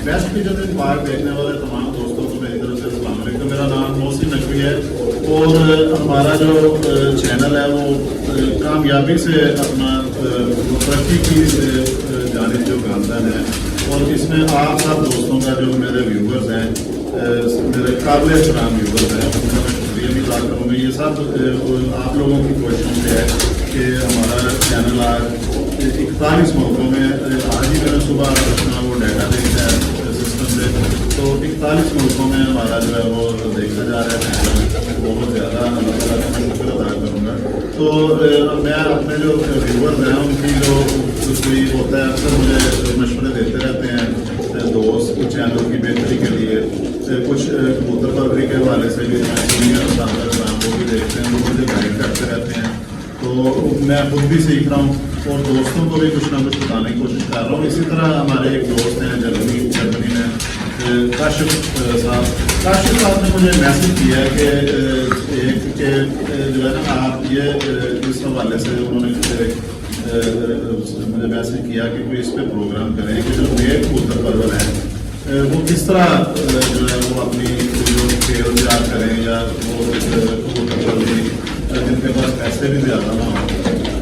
Best pigeon park देखने वाले तमाम दोस्तों को मेरी तरफ से अस्सलाम वालेकुम। मेरा नाम मोहसिन नकवी है और हमारा जो चैनल है वो कामयाबी से अपना तरक्की की जानिब जो गामजन है और इसमें आप सब दोस्तों का जो मेरे व्यूवर्स हैं, मेरे काबिल एहतराम व्यूवर्स हैं, उनका मैं शुक्रिया भी अदा करूँगा। ये सब आप लोगों की कोशिशों से है कि हमारा चैनल आज 41 मुल्कों में, आज ही मैंने सुबह अपना वो डाटा देखा है सिस्टम से, तो 41 मुल्कों में हमारा जो है वो देखा जा रहा है। बहुत ज़्यादा अल्लाह ताला का मैं शुक्र अदा करूँगा। तो मैं अपने जो व्यूवर्स हैं उनकी जो कोई होता है अक्सर मुझे मशवरे देते रहते हैं दोस्त कुछ चैनल की बेहतरी के लिए, कुछ कबूतर परवरी के हवाले से भी वो भी देखते हैं, वो मुझे गाइड करते रहते हैं। तो मैं खुद भी सीख रहा हूँ और दोस्तों को भी कुछ ना कुछ बताने की कोशिश कर रहा हूँ। इसी तरह हमारे एक दोस्त हैं जर्मनी में काशिफ साहब ने मुझे मैसेज किया है कि जो है ना आप ये इस हवाले से उन्होंने मुझे मैसेज किया कि कोई इस पर प्रोग्राम करें कि जो नए कबूतर परवर हैं वो किस तरह जो है वो अपनी जो खेल तैयार करें या वो कबूतर परवरी जिनके पास पैसे भी ज़्यादा ना हो।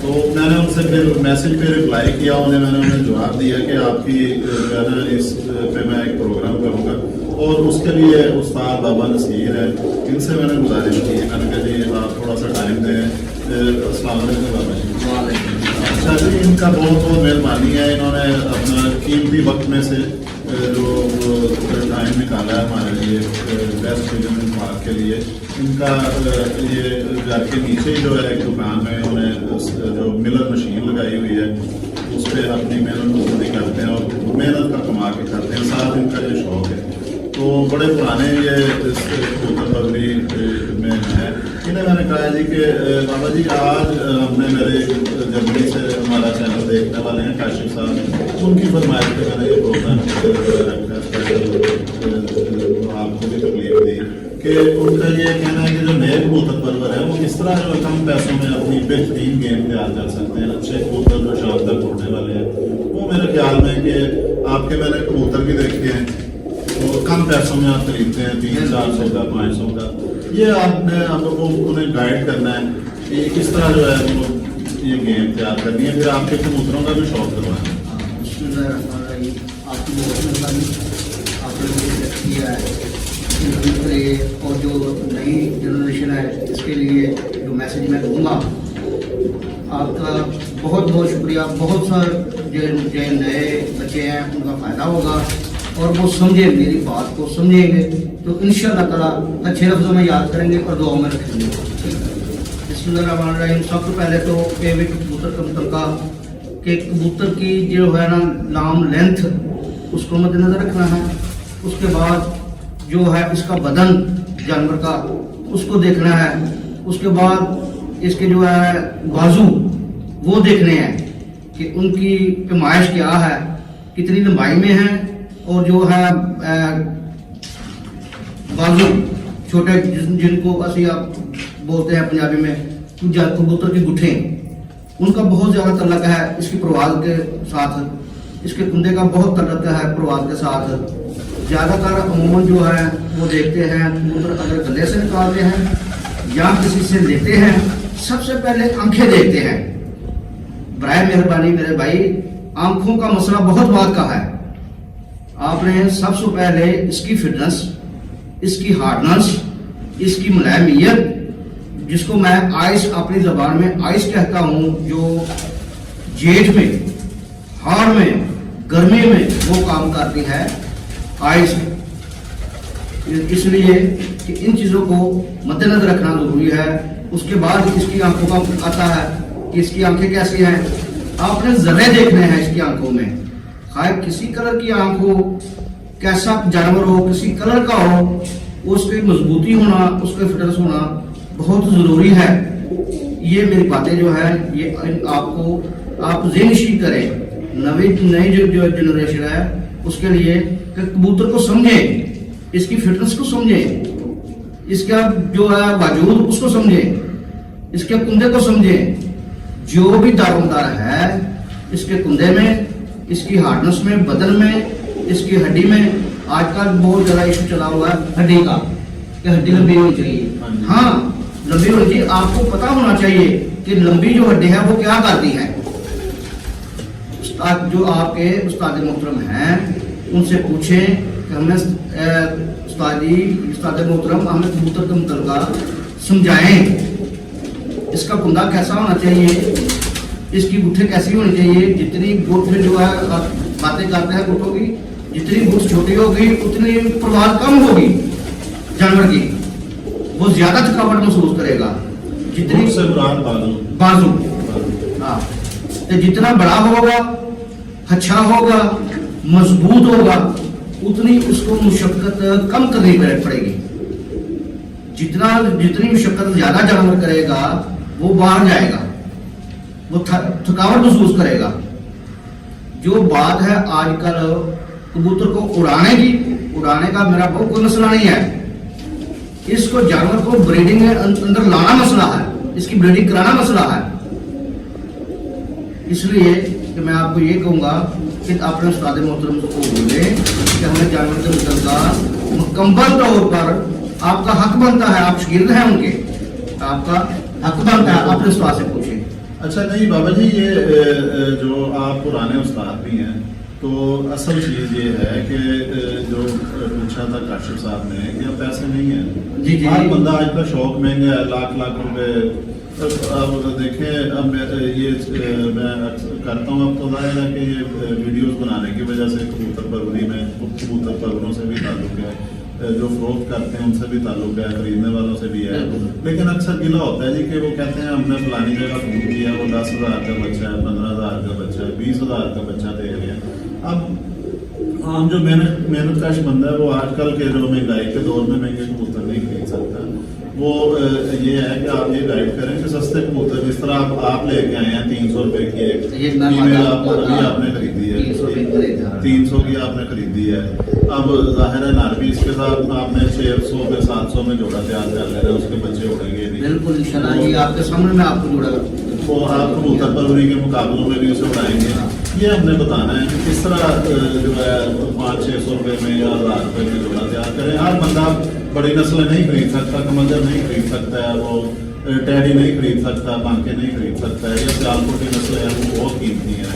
तो मैंने उनसे फिर मैसेज पे रिप्लाई किया, मैंने उन्हें जवाब दिया कि आपकी जो है ना इस पे मैं एक प्रोग्राम करूँगा और उसके लिए उस्ताद बाबा नसीर है, इनसे मैंने गुजारिश की। मैंने कहा जी आप थोड़ा सा टाइम दें। अस्सलाम वालेकुम बाबा जी। अच्छा जी, इनका बहुत बहुत मेहरबानी है, इन्होंने अपना कीमती वक्त में से जो टाइम निकाला है हमारे लिए बेस्ट पिजन पार्क के लिए। इनका ये घर के नीचे ही जो है एक दुकान में उन्हें जो मिलर मशीन लगाई हुई है उस पर अपनी मेहनत मजदूरी करते हैं और मेहनत का कमा के करते हैं, साथ इनका ये शौक है। तो बड़े पुराने ये कबूतर परवरी में है। इन्हें मैंने कहा जी कि बाबा जी आज हमने मेरे जर्मनी से हमारा चैनल देखने वाले हैं काशिफ साहब, उनकी फरमाइश पे मैंने ये प्रोग्राम रखा स्पेशल, आपको भी तकलीफ दी कि उनका ये कहना है कि जो नए कबूतर परवर है वो किस तरह जो कम पैसों में अपनी बेहतरीन गेम तैयार कर सकते हैं, अच्छे कबूतर जो शानदार उड़ने वाले हैं। वो मेरे ख्याल में कि आपके मैंने कबूतर भी देखे हैं तो कम पैसों में आप खरीदते हैं 300-400 का 500 का। ये आपने आपको उन्हें गाइड करना है कि किस तरह जो है वो ये गेम तैयार करनी है, फिर आपके कबूतरों का भी शौक करवाना है। आपकी बहुत मेहरबानी, आपने मुझे किया है और जो नई जनरेशन है इसके लिए जो मैसेज मैं दूंगा, आपका बहुत बहुत शुक्रिया। बहुत सारे जो नए बच्चे हैं उनका फ़ायदा होगा और वो समझे, मेरी बात को समझेंगे तो इंशाअल्लाह ताला अच्छे लफ्ज़ों में याद करेंगे और दुआ में रखेंगे। बिस्मिल्लाहिर्रहमानिर्रहीम। सबसे पहले तो एक कबूतर का मुतलका कि कबूतर की जो है ना लाम लेंथ उसको मद्देनजर रखना है। उसके बाद जो है इसका बदन जानवर का उसको देखना है। उसके बाद इसके जो है बाजू वो देखने हैं कि उनकी पैमाइश क्या है, कितनी लंबाई में है, और जो है बाजू छोटे जिनको असी आप बोलते हैं पंजाबी में कबूतर की गुठे, उनका बहुत ज़्यादा तल्लक है इसकी परवाज़ के साथ। इसके कुंदे का बहुत तल्लक है परवाज़ के साथ। ज़्यादातर अमूमन जो है वो देखते हैं कबूतर अगर गले से निकालते हैं या किसी से लेते हैं, सबसे पहले आंखें देखते हैं। बराए मेहरबानी मेरे भाई, आंखों का मसला बहुत बात का है। आपने सबसे पहले इसकी फिटनेस, इसकी हार्डनेस, इसकी मुलायमियत, जिसको मैं आइस अपनी जबान में आइस कहता हूँ, जो जेठ में, हाड़ में, गर्मी में वो काम करती है आइस। इसलिए कि इन चीज़ों को मद्देनजर रखना जरूरी है। उसके बाद इसकी आंखों का आता है कि इसकी आंखें कैसी हैं। आपने जर्रे देखने हैं इसकी आंखों में, खाए किसी कलर की आंख हो, कैसा जानवर हो, किसी कलर का हो, उसकी मजबूती होना, उसका फिटनेस होना बहुत ज़रूरी है। ये मेरी बातें जो है ये आपको आप ज़हनशी करें। नई जो जनरेशन है उसके लिए कि कबूतर को समझें, इसकी फिटनेस को समझें, इसका जो है वजूद उसको समझें, इसके कुंदे को समझें। जो भी दारोमदार है इसके कुंदे में, इसकी हार्डनेस में, बदन में, اس کی ہڈی میں آج کل بہت زیادہ ایشو چلا ہوا ہے ہڈی کا کہ ہڈی لمبی ہونی چاہیے. ہاں لمبی ہونی چاہیے. آپ کو پتا ہونا چاہیے کہ لمبی جو ہڈی ہے وہ کیا کرتی ہے. استاد جو آپ کے استاد محترم ہیں ان سے پوچھیں کہ ہمیں استاد محترم ہمیں کبوتر کا متعلقہ سمجھائیں. اس کا کندہ کیسا ہونا چاہیے, اس کی گٹھیں کیسی ہونی چاہیے. جتنی گٹھ میں جو ہے باتیں کرتے ہیں گٹھوں کی, جتنی گٹھ چھوٹی ہوگی اتنی پرواز کم ہوگی جانور کی, وہ زیادہ تھکاوٹ محسوس کرے گا. جتنی سے بازو ہاں جتنا بڑا ہوگا اچھا ہوگا مضبوط ہوگا اتنی اس کو مشقت کم کرنی پڑے گی. جتنی مشقت زیادہ جانور کرے گا وہ باہر جائے گا, وہ تھکاوٹ محسوس کرے گا. جو بات ہے آج کل کبوتر کو اڑانے کا میرا بہت کوئی مسئلہ نہیں ہے. اس کو جانور کو بریڈنگ میں اندر لانا مسئلہ ہے, اس کی بریڈنگ کرانا مسئلہ ہے. اس لیے کہ میں آپ کو یہ کہوں گا کہ اپنے استاد محترم کو بولیں کہ ہمیں جانور کے متعلقہ مکمل طور پر آپ کا حق بنتا ہے. آپ شاگرد ہیں ان کے, آپ کا حق بنتا ہے. اپنے استاد سے پوچھیں. اچھا نہیں بابا جی, یہ جو آپ پرانے استاد بھی ہیں تو اصل چیز یہ ہے کہ جو پوچھا تھا کاشف صاحب نے کہ اب پیسے نہیں ہیں. جی ہر بندہ آج کا شوق مہنگا ہے, لاکھ روپے. اب دیکھیں اب یہ میں کرتا ہوں, اب تو ظاہر ہے کہ یہ ویڈیوز بنانے کی وجہ سے کبوتر پروری میں کبوتر پروروں سے بھی تعلق ہے, جو فروخت کرتے ہیں ان سے بھی تعلق ہے, خریدنے والوں سے بھی ہے. لیکن اکثر گلا ہوتا ہے جی کہ وہ کہتے ہیں ہم نے فلانی جگہ فون کیا, وہ 10,000 کا بچہ ہے, 15,000 کا بچہ ہے, 20,000 کا بچہ دے رہے ہیں. اب عام جو محنت کش بندہ ہے وہ آج کل کے جو مہنگائی کے دور میں مہنگے کبوتر نہیں خرید سکتا. وہ یہ ہے کہ آپ یہ گائیڈ کریں کہ سستے کبوتر جس طرح آپ لے کے آئے ہیں 300 روپے کی ایک فیمیل آپ نے خریدی ہے, 300 کی آپ نے خریدی ہے. اب ظاہر ہے نار بھی اس کے ساتھ آپ نے 600 پہ 700 میں جوڑا تیار کر لے رہے ہیں, اس کے بچے اڑیں گے نہیں. بالکل انشاءاللہ یہ آپ کے سامنے میں آپ کو جوڑا وہ آپ کبوتر پروری کے مقابلوں میں بھی اسے اڑائیں گے. یہ ہم نے بتانا ہے کہ کس طرح جو ہے 500-600 روپے میں یا 1,000 روپے میں جوڑا تیار کریں. ہر بندہ بڑی نسلیں نہیں خرید سکتا, کمنجر نہیں خرید سکتا ہے, وہ ٹیڈی نہیں خرید سکتا, بانکے نہیں خرید سکتا ہے. یا سیال کوٹی نسلیں ہیں وہ بہت قیمتی ہیں,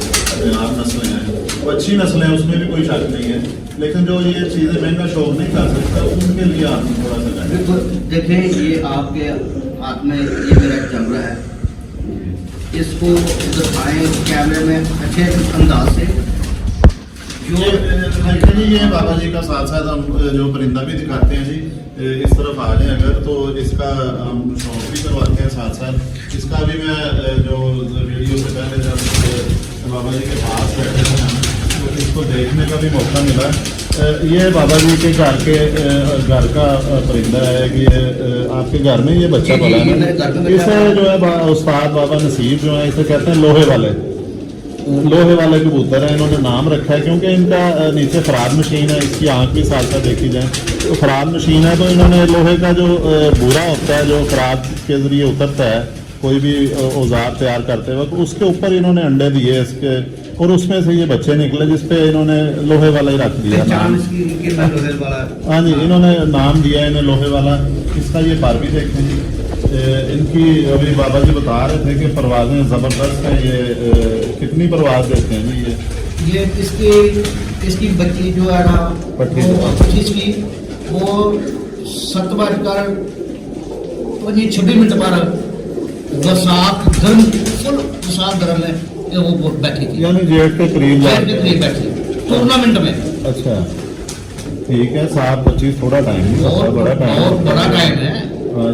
آپ نسلیں ہیں وہ اچھی نسلیں ہیں, اس میں بھی کوئی شک نہیں ہے. لیکن جو یہ چیزیں مہنگا شوق نہیں کر سکتا ان کے لیے آپ تھوڑا سا دیکھیں. یہ آپ کے ہاتھ میں یہ میرا ایک جانور ہے, اس کو دکھائیں کیمرے میں اچھے انداز سے. یہ بابا جی کا ساتھ ساتھ ہم جو پرندہ بھی دکھاتے ہیں جی, اس طرف آ جائیں اگر تو اس کا ہم شوق بھی کرواتے ہیں ساتھ ساتھ. اس کا بھی میں جو ویڈیو سے پہلے جب بابا جی کے پاس بیٹھے تھے ہم تو اس کو دیکھنے کا بھی موقع ملا. یہ بابا جی کے گھر کا پرندہ ہے کہ آپ کے گھر میں یہ بچہ پلا ہے. اسے جو ہے استاد بابا نصیر جو ہے اسے کہتے ہیں لوہے والے کبوتر ہیں. انہوں نے نام رکھا ہے کیونکہ ان کا نیچے فراد مشین ہے, اس کی آنکھ بھی ساتھ ساتھ دیکھی جائے تو فراد مشین ہے. تو انہوں نے لوہے کا جو بورا ہوتا ہے جو فراد کے ذریعے اترتا ہے کوئی بھی اوزار تیار کرتے وقت, اس کے اوپر انہوں نے انڈے دیے اس کے, اور اس میں سے یہ بچے نکلے جس پہ انہوں نے لوہے والا ہی رکھ دیا. ہاں جی, انہوں نے نام دیا انہیں لوہے والا. اس کا یہ پر بھی دیکھیں جی, ان کی ابھی بابا جی بتا رہے تھے کہ پروازیں زبردست ہیں. یہ کتنی پرواز دیتے ہیں جی اس کی بچی جو ہے نا 25 کی وہ 7:26 پر وساخ گرم میں وہ بیٹھی تھی, یعنی جیٹ کے قریب بیٹھی ٹورنامنٹ میں. اچھا ٹھیک ہے, 7:25 تھوڑا ٹائم بڑا ٹائم ہے.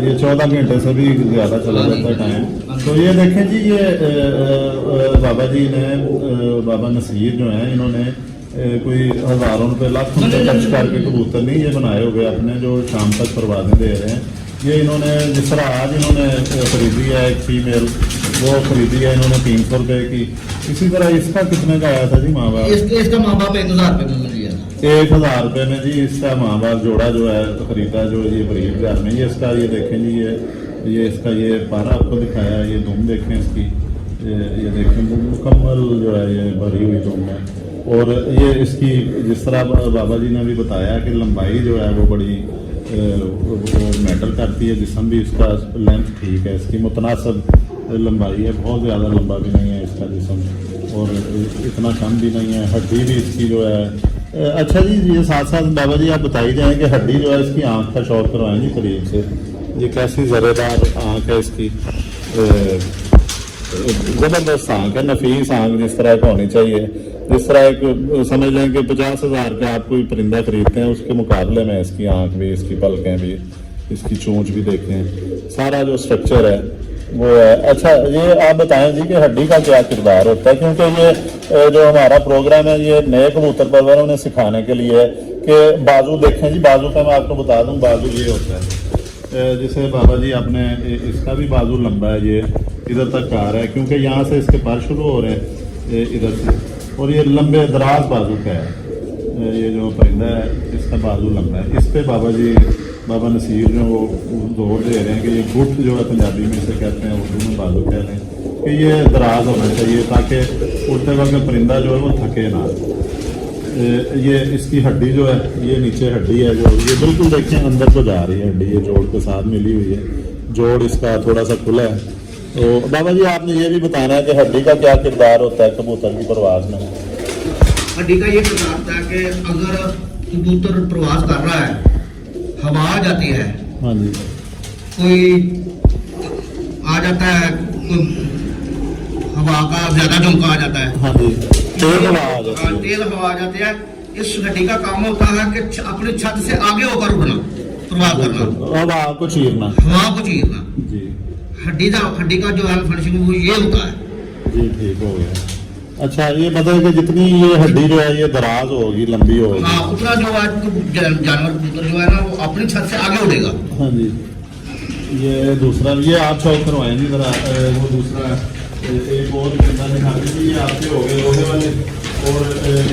یہ 14 گھنٹے سے بھی زیادہ چلا جاتا ہے ٹائم. تو یہ دیکھیں جی, یہ بابا جی نے بابا نصیر جو ہیں انہوں نے کوئی ہزاروں روپے لاکھوں روپے خرچ کر کے کبوتر نہیں یہ بنائے ہوئے اپنے جو شام تک پروازیں دے رہے ہیں. یہ انہوں نے جس طرح آج انہوں نے خریدی ہے ایک فیمیل, وہ خریدی ہے انہوں نے 300 روپے کی. اسی طرح اس کا کتنے کا آیا تھا جی ماں باپ؟ اس کا ماں باپ 1,000 روپے میں لیا, 1,000 روپے میں جی. اس کا ماں باپ جوڑا جو ہے خریدا جو یہ بریڈ گھر میں. یہ اس کا یہ دیکھیں جی, یہ اس کا یہ پارا آپ کو دکھایا, یہ دھوم دیکھیں اس کی, یہ دیکھیں مکمل جو ہے یہ بھری ہوئی دھوم ہے. اور یہ اس کی جس طرح بابا جی نے بھی بتایا کہ لمبائی جو ہے وہ بڑی وہ میٹر کرتی ہے، جسم بھی اس کا لینتھ ٹھیک ہے، اس کی متناسب لمبائی ہے، بہت زیادہ لمبا بھی نہیں ہے اس کا جسم اور اتنا کم بھی نہیں ہے، ہڈی بھی اس کی جو ہے اچھا جی یہ ساتھ ساتھ بابا جی آپ بتائی جائیں کہ ہڈی جو ہے اس کی آنکھ کا شوق کروائیں جی قریب سے، یہ کیسی زرے دار آنکھ ہے اس کی، زبردست آنکھ ہے، نفیس آنکھ جس طرح کا ہونی چاہیے، جس طرح ایک سمجھ لیں کہ 50,000 کا آپ کوئی پرندہ خریدتے ہیں اس کے مقابلے میں اس کی آنکھ بھی، اس کی پلکیں بھی، اس کی چونچ بھی دیکھیں، سارا جو اسٹرکچر ہے وہ ہے۔ اچھا یہ آپ بتائیں جی کہ ہڈی کا کیا کردار ہوتا ہے، کیونکہ یہ جو ہمارا پروگرام ہے یہ نئے کبوتر پروروں نے سکھانے کے لیے ہے کہ بازو دیکھیں جی، بازو کا میں آپ کو بتا دوں بازو یہ ہوتا ہے، جیسے بابا جی آپ نے اس کا بھی بازو لمبا ہے، یہ ادھر تک آ رہا ہے کیونکہ یہاں سے اس کے پر شروع ہو رہے ہیں ادھر سے، اور یہ لمبے دراز بازو کا ہے، یہ جو پرندہ ہے اس کا بازو لمبا ہے، اس پہ بابا جی بابا نصیر جو وہ زور دے رہے ہیں کہ یہ گٹ جو ہے پنجابی میں اسے کہتے ہیں، اردو میں بازو کہتے ہیں کہ یہ دراز ہونا چاہیے تاکہ اڑتے وقت پرندہ جو ہے وہ تھکے نہ۔ یہ اس کی ہڈی جو ہے یہ نیچے ہڈی ہے جو یہ بالکل دیکھیں اندر کو جا رہی ہے ہڈی، یہ جوڑ کے ساتھ ملی ہوئی ہے، جوڑ اس کا تھوڑا سا کھلا ہے۔ تو بابا جی آپ نے یہ بھی بتانا ہے کہ ہڈی کا کیا کردار ہوتا ہے کبوتر کی پرواز میں؟ ہڈی کا یہ کردار ہوتا ہے کہ اگر کبوتر پرواز کر رہا ہے، ہوا آ جاتی ہے، ہاں جی، کوئی آ جاتا ہے، کوئی ہوا کا زیادہ جھونکا آ جاتا ہے، ہاں جی، تیز ہوا آ جاتی ہے، تیز ہوا آ جاتی ہے، اس ہڈی کا کام ہوتا ہے کہ اپنی چھت سے آگے ہو کر اڑنا، پرواز کرنا، ہوا کو چیرنا، ہوا کو چیرنا۔ جی ہڈی کا جو ہے فنکشن وہ یہ ہوتا ہے۔ جی ٹھیک ہو گیا۔ اچھا یہ بتائیں کہ جتنی یہ ہڈی جو ہے یہ دراز ہوگی، لمبی ہوگی، ہاں اتنا جو جانور کبوتر جو ہے نا وہ اپنی چھت سے آگے اڑے گا۔ ہاں جی، یہ دوسرا یہ آپ شوق کروائیں گے ذرا، وہ دوسرا ایک اور پرندہ دکھا دیجیے، یہ آپ کے ہو گئے لوہے والے، اور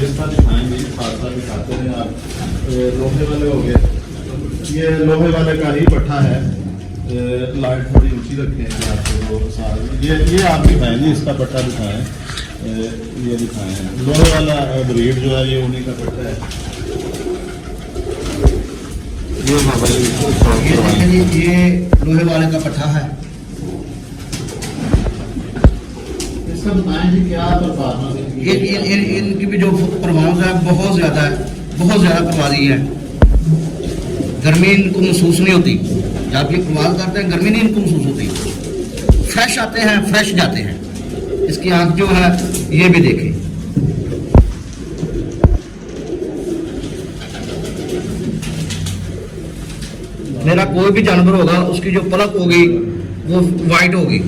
اس کا دکھائیں گے ساتھ ساتھ دکھاتے ہیں آپ، لوہے والے ہو گئے، یہ لوہے والے کا ہی پٹھا ہے، لائٹ تھوڑی اونچی رکھیں گے آپ کو ساتھ، یہ آپ دکھائیں گے، اس کا پٹھا دکھائیں، یہ دکھائیں، لوہے والا بریڈ جو ہے یہ انہیں کا پٹھا ہے، یہ لوہے والے کا پٹھا ہے۔ اس کا بتائیں جی کیا پرفارمنس ہے؟ ان کی بھی جو پرفارمنس ہے بہت زیادہ ہے، بہت زیادہ پروازی ہے، گرمی ان کو محسوس نہیں ہوتی، جب یہ پرواز کرتے ہیں گرمی نہیں ان کو محسوس ہوتی، فریش آتے ہیں فریش جاتے ہیں۔ اس کی آنکھ جو ہے یہ بھی دیکھیں، میرا کوئی بھی جانور ہوگا اس کی جو پلک ہوگی وہ وائٹ ہوگی۔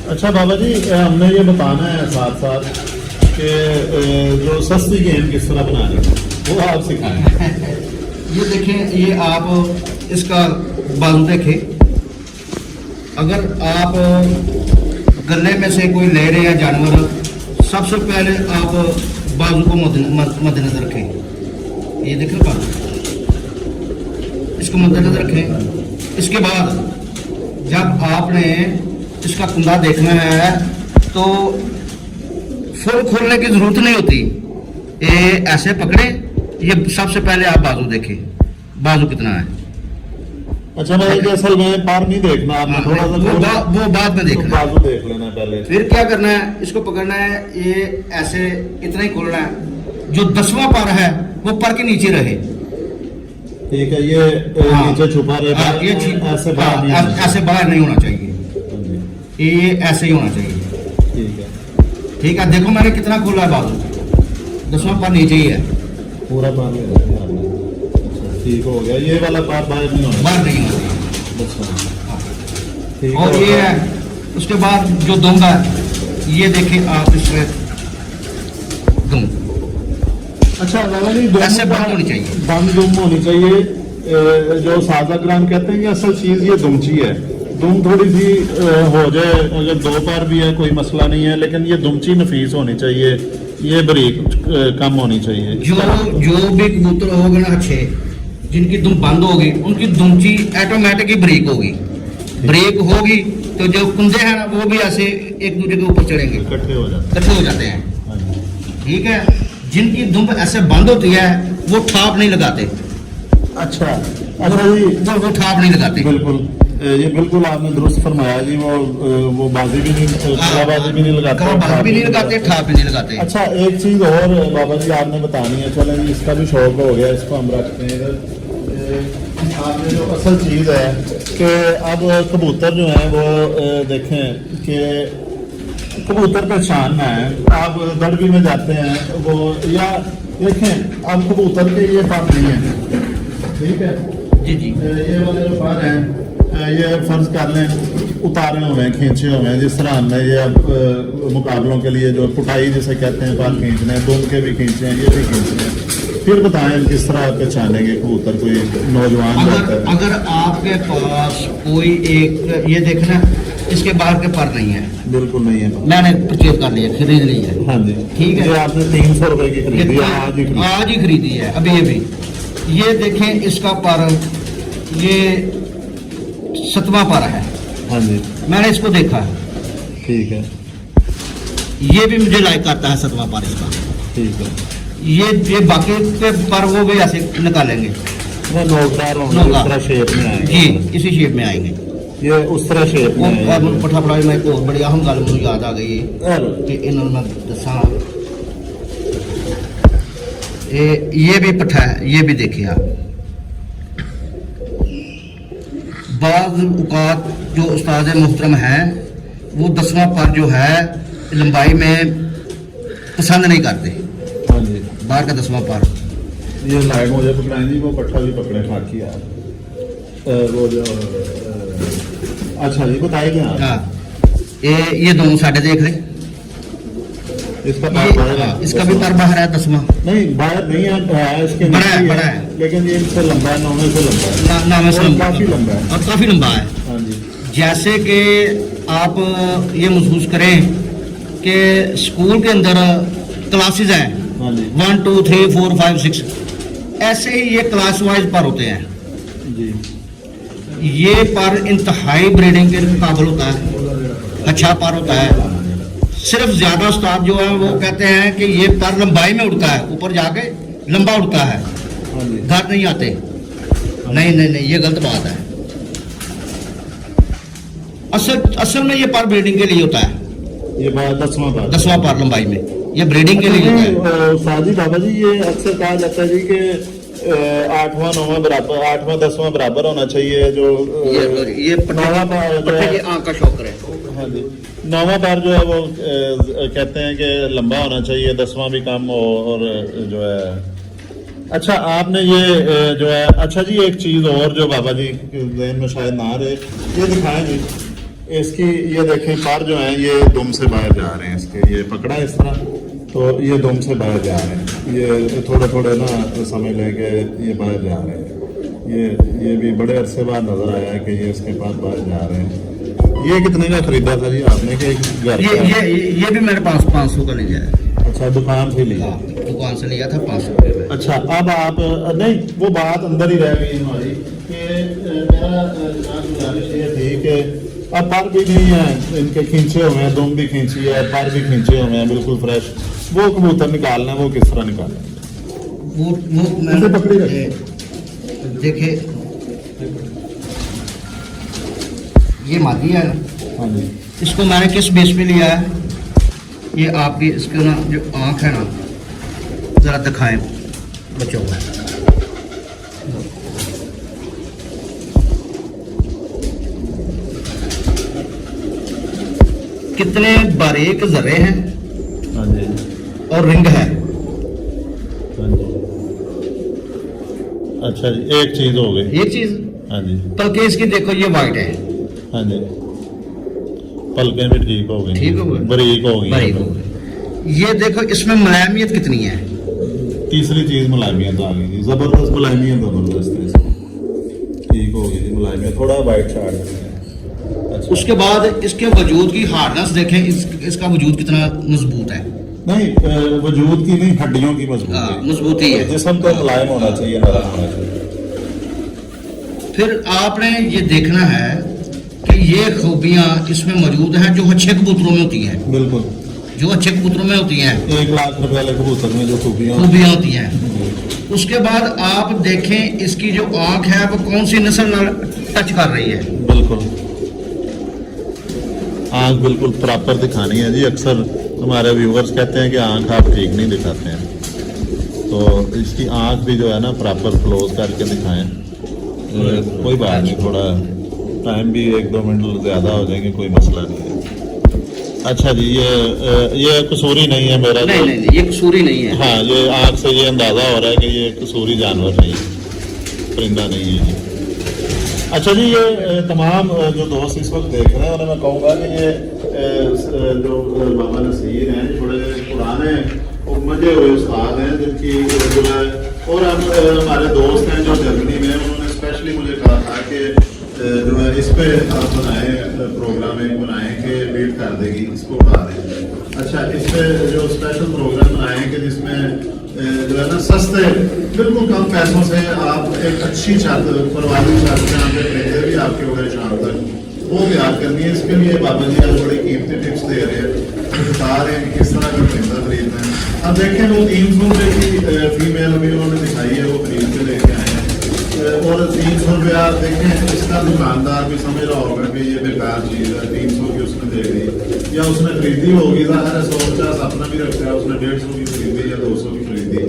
اچھا بابا جی ہم نے یہ بتانا ہے ساتھ ساتھ کہ جو سستی گیم کس طرح بنانی ہے وہ آپ سکھائیں۔ یہ دیکھیں، یہ آپ اس کا بازو دیکھیں، اگر آپ گلے میں سے کوئی لے رہے ہیں جانور، سب سے پہلے آپ بازو کو مد نظر رکھیں، یہ دیکھیں بازو، اس کو مد نظر رکھیں۔ اس کے بعد جب آپ نے اس کا کندھا دیکھنا ہے تو فل کھولنے کی ضرورت نہیں ہوتی، یہ ایسے پکڑے، یہ سب سے پہلے آپ بازو دیکھیں، بازو کتنا ہے۔ اچھا بھائی کہ اصل میں پار نہیں دیکھنا، آپ نے تھوڑا سا وہ بعد میں دیکھنا، بازو دیکھ لینا پہلے، پھر کیا کرنا ہے، اس کو پکڑنا ہے، یہ ایسے اتنا ہی کھولنا ہے، جو 10واں پر ہے وہ پر کے نیچے رہے، ٹھیک ہے، یہ نیچے چھپا رہے، ایسے باہر نہیں ہونا چاہیے، یہ ایسے ہی ہونا چاہیے، ٹھیک ہے، ٹھیک ہے۔ دیکھو میں نے کتنا کھولا ہے بازو، 10واں پر نیچے ہی ہے، پورا پار لے رہے ہیں، ٹھیک ہو گیا، یہ والا پار باہر نہیں ہونا، باہر نہیں ہونا چاہیے۔ اور اور یہ ہے اس کے بعد جو دم ہے، یہ دیکھیں آپ اس میں دم، اچھا ایسے بند ہونی چاہیے، بند دم ہونی چاہیے، جو سازہ گرام کہتے ہیں کہ اصل چیز یہ دمچی ہے، دم تھوڑی سی ہو جائے، اگر 2 پار بھی ہے کوئی مسئلہ نہیں ہے، لیکن یہ دمچی نفیس ہونی چاہیے، یہ بریک کم ہونی چاہیے۔ جو بھی کبوتر ہوگا نا اچھے، جن کی دم بند ہوگی ان کی دمچی ایٹومیٹک ہی بریک ہوگی، بریک ہوگی तो जो कुंदे हैं ना वो भी ऐसे एक दूसरे के ऊपर चढ़ेंगे, इकट्ठे हो जाते इकट्ठे हो जाते हैं। हाँ जी। ठीक है, जिनकी दुम्ब ऐसे बंद होती है वो ठाप नहीं लगाते, अच्छा अच्छा जी, वो ठाप नहीं लगाते। बिल्कुल ये बिल्कुल आपने दुरुस्त फरमाया जी। वो बाजी भी नहीं, कलाबाजी भी नहीं लगाते, कलाबाजी भी नहीं लगाते, ठाप भी नहीं लगाते। अच्छा एक चीज और बाबा जी आपने बतानी है, चलें जी इसका भी शौक हो गया, इसको हम रखते हैं इधर। आपने जो असल चीज है कि अब कबूतर जो है वो देखें कि कबूतर पहचानना है। आप दड़बी में जाते हैं वो, या देखें अब कबूतर के ये पर नहीं है, ठीक है जी जी। ये वाले जो पर हैं ये फर्ज कर लें उतारे हुए हैं, खींचे हुए हैं, जिस तरह हमने ये अब मुकाबलों के लिए जो पुटाई जिसे कहते हैं पर खींचने हैं, दुम के भी खींचे हैं, ये भी खींचने हैं। फिर बताएं किस तरह पहचानेंगे कबूतर कोई नौजवान अगर अगर आपके पास कोई एक ये देखना इसके बाहर के पर नहीं है, बिल्कुल नहीं है, मैंने परचेज कर लिया, खरीद ली है। हाँ जी ठीक है, ये आपने 300 रुपए की खरीदी है, आज ही खरीदी है अभी अभी। ये देखें इसका पर ये 7वां पर है, हाँ जी मैंने इसको देखा है, ठीक है ये भी मुझे लाइक करता है 7वां पर इसका। ठीक है, ये बाकी के पर वो भी ऐसे निकालेंगे, वो नोकदार होंगे, नोकदार। उस तरह शेप में आएंगे जी इसी शेप में आएंगे। ये उस तरह शेप में आएंगे। पठा पढ़ाई में एक और बड़ी अहम गल मुझे याद आ गई है कि इन्होंने मैं दसा ये भी पठा है, ये भी देखिए आप। बाज़ औक़ात जो उस्ताद मोहतरम हैं वो 10वां पर जो है लंबाई में पसंद नहीं करते, हाँ जी बाहर का 10वां पर। ये लायक मुझे पकड़ाएं जी, वो पट्टा भी पकड़े खाकी यार वो जो अच्छा जी बताइए आप। हाँ ये दोनों साढ़े देख रहे, इसका बाहर है, इसका भी पर बाहर है 10वां, नहीं बाहर नहीं है, इसके बड़ा है, नीचे बड़ा है। लेकिन ये इनसे लंबा है, 9 से लंबा है, नाम से और काफी लंबा है। और काफी लंबा है। हाँ जी जैसे कि आप ये महसूस करें कि स्कूल के अंदर क्लासेस हैं, हाँ जी 1 2 3 4 5 6, ऐसे ही ये क्लास वाइज पर होते हैं। जी ये पर इंतहाई ब्रीडिंग के काबिल होता है, अच्छा पर होता है। सिर्फ ज्यादा उस्ताद जो है वो कहते हैं कि ये पर लंबाई में उड़ता है, ऊपर जाके लंबा उड़ता है, हाँ जी घर नहीं आते। नहीं नहीं नहीं, ये गलत बात है। असल में ये पर ब्रीडिंग के लिए होता है, ये बात 10वां बात 10वां पर लंबाई में ये ब्रीडिंग के लिए होता है। साजी बाबा जी ये अक्सर कहा जाता है जी कि 8वां 9वां बराबर, 8वां 10वां बराबर होना चाहिए। जो ये नौवां बार जो है, ये आंख का शौक है। हाँ जी 9वां बार जो है वो कहते हैं कि लंबा होना चाहिए, 10वां भी कम हो, और जो है अच्छा आपने ये जो है अच्छा जी एक चीज और जो बाबा जी के ज़हन में शायद ना रहे, ये दिखाएं जी इसकी, ये देखें पर जो है ये दुम से बाहर जा रहे हैं, इसके ये पकड़ा इस तरह, तो ये दुम से बाहर जा रहे हैं, ये थोड़े थोड़े ना समझ लें कि ये बाहर जा रहे हैं। ये भी बड़े अरसे बाद नजर आया है कि ये इसके पास बाहर जा रहे हैं। ये कितने का खरीदा था जी आपने कि घर ये भी मेरे पास 500 का लिया है। अच्छा दुकान से लिया? दुकान से लिया था 500 रुपये में। अच्छा अब आप नहीं वो बात अंदर ही रह गई हमारी कि मेरा गुजारिश ये थी कि अब पर भी नहीं है, इनके खींचे हुए हैं, दुम भी खींची है, पर भी खींचे हुए हैं बिल्कुल फ्रेश, वो कबूतर निकालना है, वो किस तरह निकालना है? वो ऐसे पकड़ी रखी। देखिए ये मादी है ना, हाँ जी इसको मैंने किस बेस पे लिया है, ये आपकी इसका ना जो आँख है ना जरा दिखाएं बच्चों को। कितने बारीक जरे हैं हाँ जी और रिंग है। हाँ जी अच्छा जी एक चीज हो गई। एक चीज हाँ जी बल्कि इसकी देखो ये वाइट है, हाँ जी पलकें भी ठीक हो गई, ठीक हो गई, बारीक हो गई, बारीक हो गई। ये देखो इसमें मुलायमियत कितनी है। तीसरी चीज मुलायमियत आ गई जी, जबरदस्त मुलायमियत, जबरदस्त है इसमें, ठीक हो गई जी मुलायमियत, थोड़ा वाइट शार्ट। अच्छा उसके बाद इसके वजूद की हार्डनेस देखें, इसका वजूद कितना मजबूत है। नहीं वजूद की नहीं, हड्डियों की मजबूती, मजबूती है। जिस्म तो मुलायम होना चाहिए, नरम होना चाहिए। फिर आपने ये देखना है کہ یہ खूबियाँ इसमें मौजूद हैं जो अच्छे कबूतरों में होती हैं, बिल्कुल जो अच्छे कबूतरों में होती हैं, 1 लाख रुपए वाले कबूतर में जो खूबियाँ खूबियाँ होती हैं। उसके बाद आप देखें इसकी जो आँख है वो कौन सी नस्ल ਨਾਲ टच कर रही है। बिल्कुल आँख बिल्कुल प्रॉपर दिखानी है जी। अक्सर हमारे व्यूवर्स कहते हैं कि आँख आप ठीक नहीं दिखाते हैं, तो इसकी आँख भी जो है ना प्रॉपर क्लोज करके दिखाएं। कोई बात नहीं, थोड़ा टाइम भी 1-2 मिनट ज़्यादा हो जाएंगे, कोई मसला नहीं है। अच्छा जी, ये कसूरी नहीं है मेरा नहीं नहीं नहीं, ये कसूरी नहीं है। हाँ, ये आँख से ये अंदाज़ा हो रहा है कि ये कसूरी जानवर नहीं है, परिंदा नहीं है जी। अच्छा जी, ये तमाम जो दोस्त इस वक्त देख रहे हैं उन्हें मैं कहूँगा कि ये जो बाबा नसीर हैं थोड़े पुराने मजे हुए उस्ताद हैं जिनकी जो है, और हम हमारे दोस्त हैं जो जर्मनी में, उन्होंने स्पेशली मुझे कहा था कि जो है इस पे आप बनाए प्रोग्राम एक बनाएं कि बीट कर देगी, इसको उठा दें। अच्छा, इस पे जो स्पेशल प्रोग्राम बनाएं कि जिसमें जो है ना सस्ते बिल्कुल कम पैसों से आप एक अच्छी छत, परवानी छत जहाँ पे परिंदे भी आपके हो गए शाम तक, वो तैयार करनी है। इसके लिए बाबा जी आज बड़ी कीमती टिप्स दे रहे हैं, बता रहे हैं कि किस तरह का परिंदा खरीदना है। अब देखें वो 300 रुपये की फीमेल अभी उन्होंने दिखाई है, वो खरीद के लेके आए हैं, और 300 रुपया देखें इसका दुकानदार भी समझ रहा होगा कि ये बेकार चीज़ है, 300 की उसने दे दी या उसने खरीदी होगी, ज़ाहिर है 150 अपना भी रखा है, उसने 150 की खरीदी या 200 की खरीदी,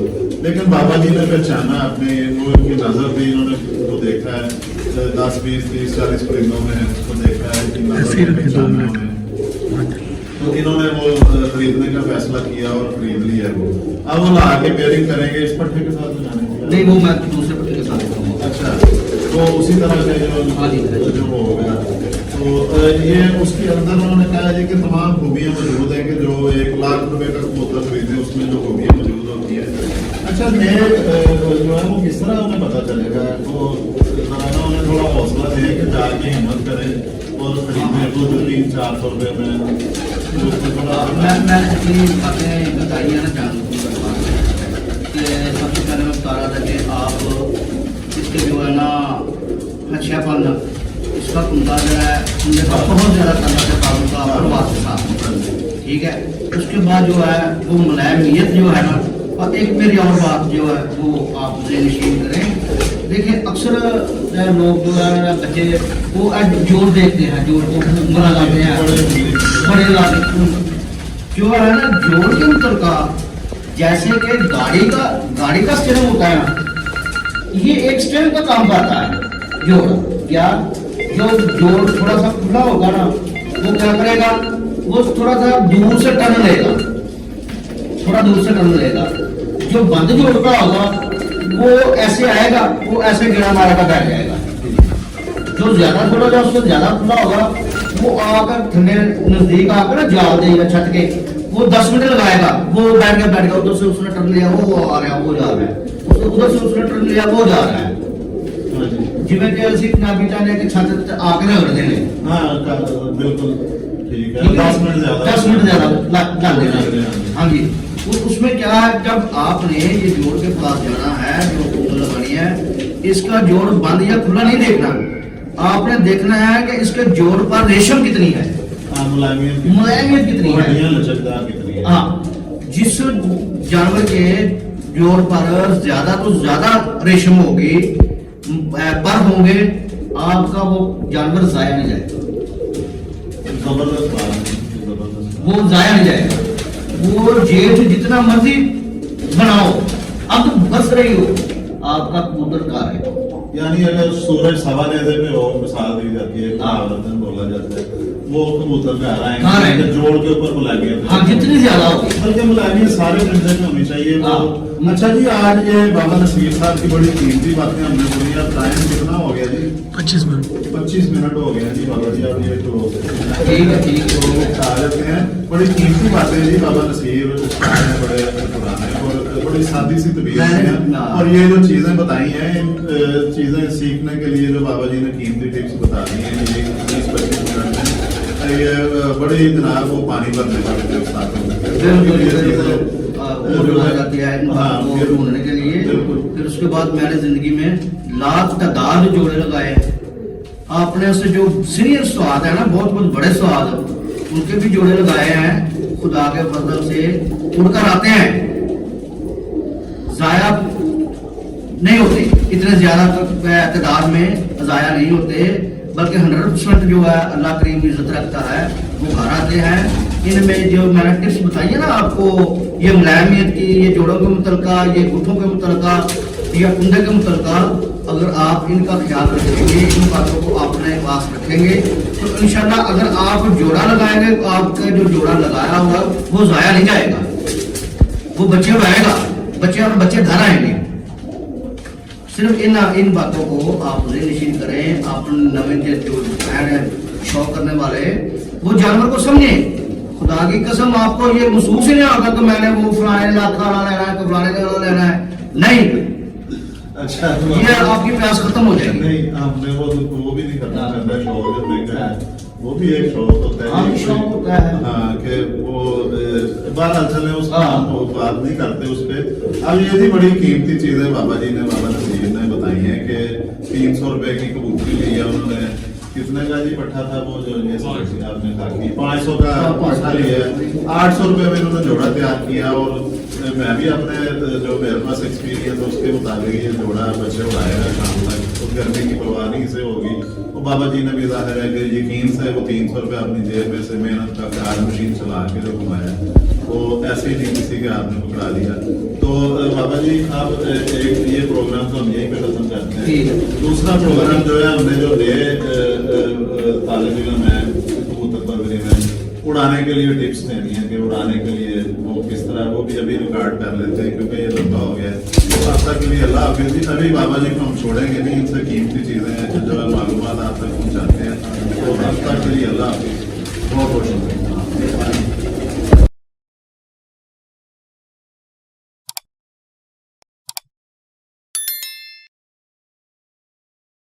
लेकिन बाबा जी ने पहचाना अपने, वो इनकी नज़र भी इन्होंने वो देखा है 10, 20, 30, 40 परिंदों में उसको देखा है कि नज़र पहचाना उन्होंने, तो इन्होंने वो खरीदने का फैसला किया और खरीद लिया वो। अब वो ला के पेयरिंग करेंगे इस पट्टे के साथ बनाने के लिए? नहीं, वो मैं दूसरे पट्टे के साथ करूँगा। अच्छा, तो उसी तरह से जो हो गया, तो ये उसके अंदर उन्होंने कहा है कि तमाम खूबियाँ मौजूद हैं कि जो 1 लाख रुपए का कबूतर खरीदे उसमें जो खूबियाँ मौजूद होती है। अच्छा, मैं जो है वो किस तरह उन्हें पता चलेगा, तो जरा ना उन्हें थोड़ा हौसला दें कि जाके हिम्मत करें और खरीदने को 300-400 रुपये में मैं अपनी बातें बताइए ना जानूँ कि सबसे पहले मैं बता रहा था कि आप इसके जो है ना लक्ष्यापन, इसका कुंदा जो है कुंदे का बहुत ज़्यादा करना है काबू का प्रवास के साथ, ठीक है। उसके बाद जो है वो मुलायमियत जो है ना, और एक मेरी और बात जो है वो आप नशीन करें। देखिए अक्सर लोग जो है बच्चे वो जोड़ देखते हैं, जोड़ को बना लाते हैं, बड़े लाते जो है ना जोड़ के ऊपर का, जैसे कि गाड़ी का स्टीयरिंग होता है ना, ये एक स्टीयरिंग का काम करता है जोड़। क्या जो जोड़ थोड़ा सा खुला होगा ना, वो क्या करेगा, वो थोड़ा सा दूर से टर्न लेगा, थोड़ा दूर से टर्न लेगा। जो बंद जोड़ का होगा वो ऐसे आएगा, वो ऐसे गिरा मारा का बैठ जाएगा। जो ज्यादा थोड़ा सा उससे ज्यादा खुला होगा वो आकर ठंडे नजदीक आकर ना जाल देगा छत के, वो 10 मिनट लगाएगा, वो बैठ गया, उधर से उसने टर्न लिया, वो आ रहा है, वो जा रहा है, उधर से उसने टर्न लिया, वो जा रहा है। जिवें कि ਅਸੀਂ ਪੰਜਾਬੀ ਚਾਹਨੇ ਕਿ ਛੱਤ ਤੇ ਆ ਕੇ ਰਗੜਦੇ ਨੇ। हाँ बिल्कुल ठीक है, 10 मिनट ज़्यादा लग देना। हाँ जी, उसमें क्या है, जब आपने ये जोड़ के पास जाना है, जो बोतल लगानी है, इसका जोड़ बंद या खुला नहीं देखना, आपने देखना है कि इसके जोड़ पर रेशम कितनी है, मुलायमियत कितनी है, लचकदार कितनी है। हाँ, जिस जानवर के जोड़ पर ज्यादा तो ज्यादा रेशम होगी, पर होंगे, आपका वो जानवर जाया नहीं जाएगा, वो जाया नहीं जाएगा। वो जेठ जितना मर्जी बनाओ, अब बस रही हो, आपका कबूतर कहाँ है। यानी अगर सूरज सवा नेज़े पे हो, मिसाल दी जाती है, बोला जाता है, वो कबूतर पे आ रहा है, जोड़ के ऊपर मुलायमियत, हाँ जितनी ज्यादा होगी, बल्कि मुलायमियत सारे परिंदे में होनी चाहिए। अच्छा जी, आज ये बाबा नसीर साहब की बड़ी कीमती बातें हमने सुनी। अब टाइम कितना हो गया जी? 25 मिनट हो गए जी बाबा जी। अब ये तो ठीक है आ जाते हैं। बड़ी कीमती बातें जी, बाबा नसीर बड़े पुराने और बड़ी सादी सी तबीयत है, और ये जो चीज़ें बताई हैं, इन चीज़ें सीखने के लिए जो बाबा जी ने कीमती टिप्स बता दी हैं, ये 20-25 मिनट में ये बड़ी जनाब वो पानी भरने वाले जाती है ढूंढने के लिए। फिर उसके बाद मैंने जिंदगी में लाख तादाद जोड़े लगाए, आपने उससे जो सीनियर उस्ताद है ना, बहुत बहुत बड़े उस्ताद, उनके भी जोड़े लगाए हैं, खुदा के फजल से उड़कर आते हैं, जाया नहीं होते, इतने ज्यादा तादाद में जाया नहीं होते, बल्कि 100% जो है अल्लाह करीम इज्जत रखता है, वो घर आते हैं। इनमें जो मैंने टिप्स बताई है ना आपको, ये मुलायमियत की, ये जोड़ों के मुतलका, ये घुटनों के मुतलका या कुंदे के मुतलका, अगर आप इनका ख्याल रखेंगे, इन बातों को अपने पास रखेंगे, तो इंशाल्लाह अगर आप जोड़ा लगाएंगे तो आपका जो जोड़ा लगाया हुआ वो जाया नहीं जाएगा, वो बच्चे रहेगा, बच्चे और बच्चे घर आएंगे। सिर्फ इन बातों को आप नशीन करें। आप नवे जो शौक करने वाले वो जानवर को समझे, खुदा की कसम आपको ये महसूस ही नहीं होगा कि मैंने वो फलाने लाख का लेना है, फलाने का लेना है, नहीं। अच्छा, ये आपकी प्यास खत्म हो जाएगी। नहीं, हमने वो भी नहीं करना चाहता है, शौक जब देखा है वो भी एक शौक होता है। हाँ, शौक होता है। हाँ, कि वो बात चले उसका वो बात नहीं करते उस पे। अब ये भी बड़ी कीमती चीज है, बाबा जी ने, बाबा नसीर ने बताई है कि 300 रुपए की कबूतरी ली है उन्होंने। कितने का जी पट्ठा था वो जो ये आपने कहा कि 500 का पट्ठा लिया है, 800 रुपए में इन्होंने जोड़ा तैयार किया। और मैं भी अपने जो मेरे पास एक्सपीरियंस उसके मुताबिक ये जोड़ा बच्चे उड़ाएगा शाम तक, तो गर्मी की परवाह नहीं से होगी। तो बाबा जी ने भी जाहिर है कि यकीन से वो 300 रुपये अपनी जेब में से मेहनत का कार मशीन चला के जो घुमाया, वो ऐसे ही नहीं किसी के हाथ में पकड़ा दिया। तो बाबा जी आप एक ये प्रोग्राम तो हम यही पे खत्म करते हैं। दूसरा प्रोग्राम जो है हमने जो तालिब इल्म है कबूतर परवरी में उड़ाने के लिए टिप्स देनी है कि उड़ाने के लिए वो किस तरह, वो भी अभी रिकॉर्ड कर लेते हैं क्योंकि ये लंबा हो गया है। तो आप तक के लिए अल्लाह हाफिज़ जी। अभी बाबा जी को हम छोड़ेंगे नहीं, इनसे कीमती चीज़ें हैं जो मालूमात आप तक पहुँचाते हैं। तो आप तक के लिए अल्लाह हाफिज़, बहुत बहुत शुक्रिया।